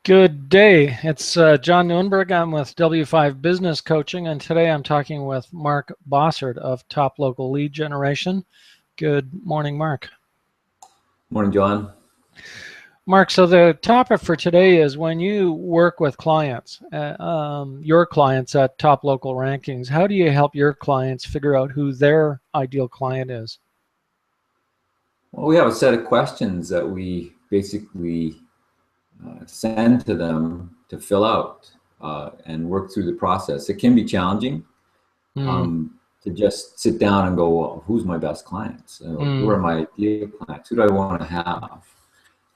Good day. It's John Nieuwenburg. I'm with W5 Business Coaching, and today I'm talking with Mark Bossert of Top Local Lead Generation. Good morning, Mark. Morning, John. Mark, so the topic for today is when you work with clients, your clients at Top Local Rankings, how do you help your clients figure out who their ideal client is? Well, we have a set of questions that we basically send to them to fill out and work through the process. It can be challenging to just sit down and go, well, who's my best clients? Who are my ideal clients? Who do I want to have?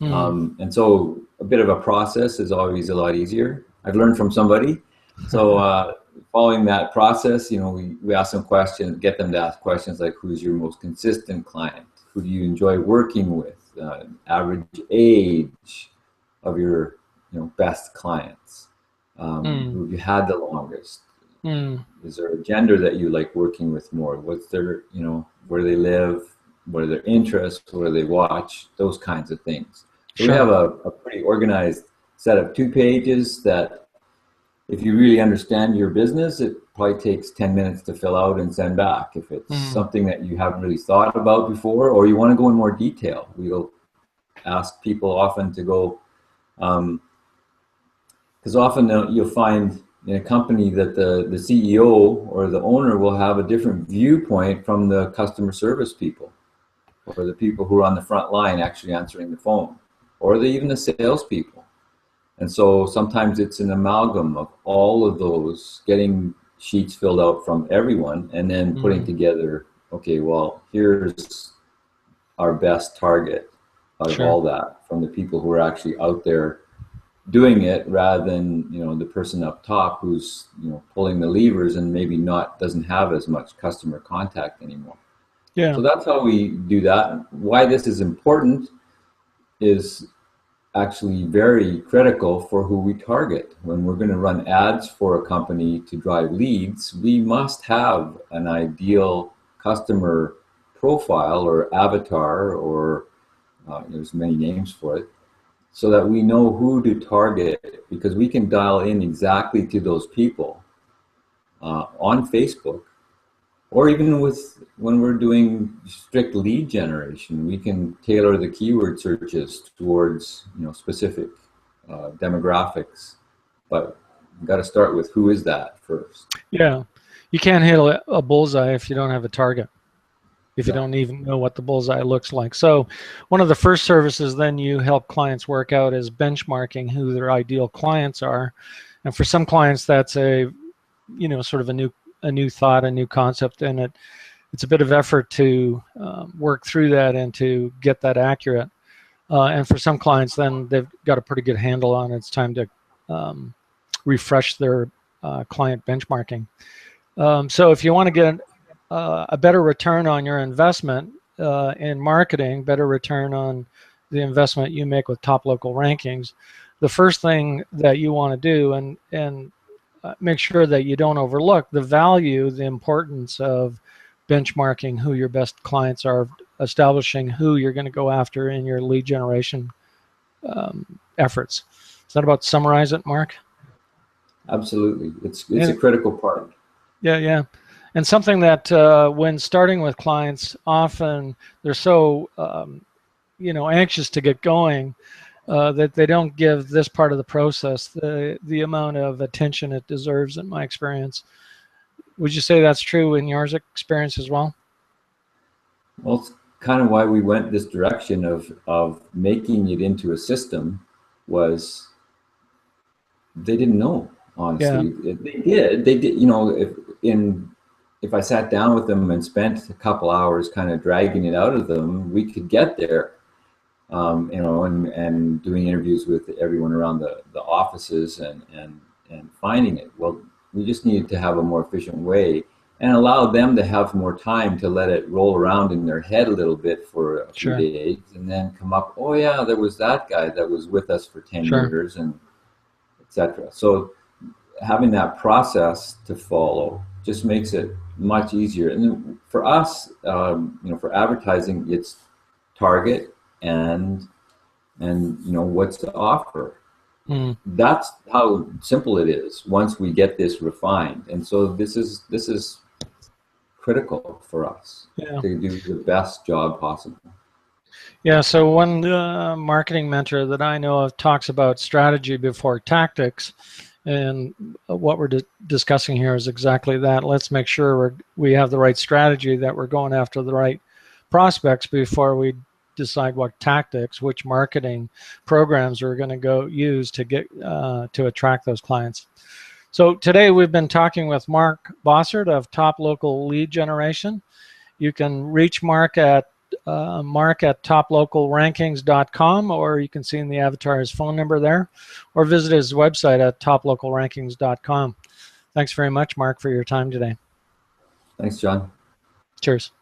And so a bit of a process is always a lot easier. I've learned from somebody. So following that process, we ask them questions, get them to ask questions like, who's your most consistent client? Who do you enjoy working with? Average age of your best clients? Who have you had the longest? Is there a gender that you like working with more? What's their, where they live? What are their interests? What do they watch? Those kinds of things. So we have a pretty organized set of 2 pages that if you really understand your business, it probably takes 10 minutes to fill out and send back. If it's something that you haven't really thought about before, or you want to go in more detail, we'll ask people often to go, because often you'll find in a company that the CEO or the owner will have a different viewpoint from the customer service people, or the people who are on the front line actually answering the phone, or even the salespeople. And so sometimes it's an amalgam of all of those, getting sheets filled out from everyone and then putting together, okay, well, here's our best target out of all that from the people who are actually out there doing it, rather than, the person up top who's, pulling the levers and maybe doesn't have as much customer contact anymore. So that's how we do that. Why this is important is actually very critical for who we target. When we're going to run ads for a company to drive leads, we must have an ideal customer profile or avatar, or there's many names for it, so that we know who to target, because we can dial in exactly to those people on Facebook. Or even when we're doing strict lead generation, we can tailor the keyword searches towards specific demographics. But you've got to start with who is that first. Yeah, you can't hit a bullseye if you don't have a target, if you don't even know what the bullseye looks like. So one of the first services then you help clients work out is benchmarking who their ideal clients are. And for some clients, that's a sort of a new thought, a new concept, and it's a bit of effort to work through that and to get that accurate. And for some clients, then they've got a pretty good handle on it. It's time to refresh their client benchmarking. So if you want to get a better return on your investment in marketing, better return on the investment you make with Top Local Rankings, the first thing that you want to do, and make sure that you don't overlook the value, the importance of benchmarking who your best clients are, establishing who you're going to go after in your lead generation efforts. Is that about to summarize it, Mark? Absolutely. It's a critical part. Yeah. And something that when starting with clients, often they're so anxious to get going that they don't give this part of the process the amount of attention it deserves, in my experience. Would you say that's true in your experience as well? Well, it's kind of why we went this direction of making it into a system. Was they didn't know, honestly. They did. If I sat down with them and spent a couple hours kind of dragging it out of them, we could get there. And doing interviews with everyone around the offices and finding it. Well, we just needed to have a more efficient way and allow them to have more time to let it roll around in their head a little bit for a few days, and then come up, oh yeah, there was that guy that was with us for 10 years, and etc. So having that process to follow just makes it much easier. And then for us, for advertising, it's target and what's to offer. Mm. That's how simple it is once we get this refined. And so this is critical for us Yeah. to do the best job possible. Yeah, so one marketing mentor that I know of talks about strategy before tactics, and what we're discussing here is exactly that. Let's make sure we have the right strategy, that we're going after the right prospects before we decide what tactics, which marketing programs we're going to use to get to attract those clients. So today we've been talking with Mark Bossert of Top Local Lead Generation. You can reach Mark at toplocalrankings.com, or you can see in the avatar his phone number there, or visit his website at toplocalrankings.com. Thanks very much, Mark, for your time today. Thanks, John. Cheers.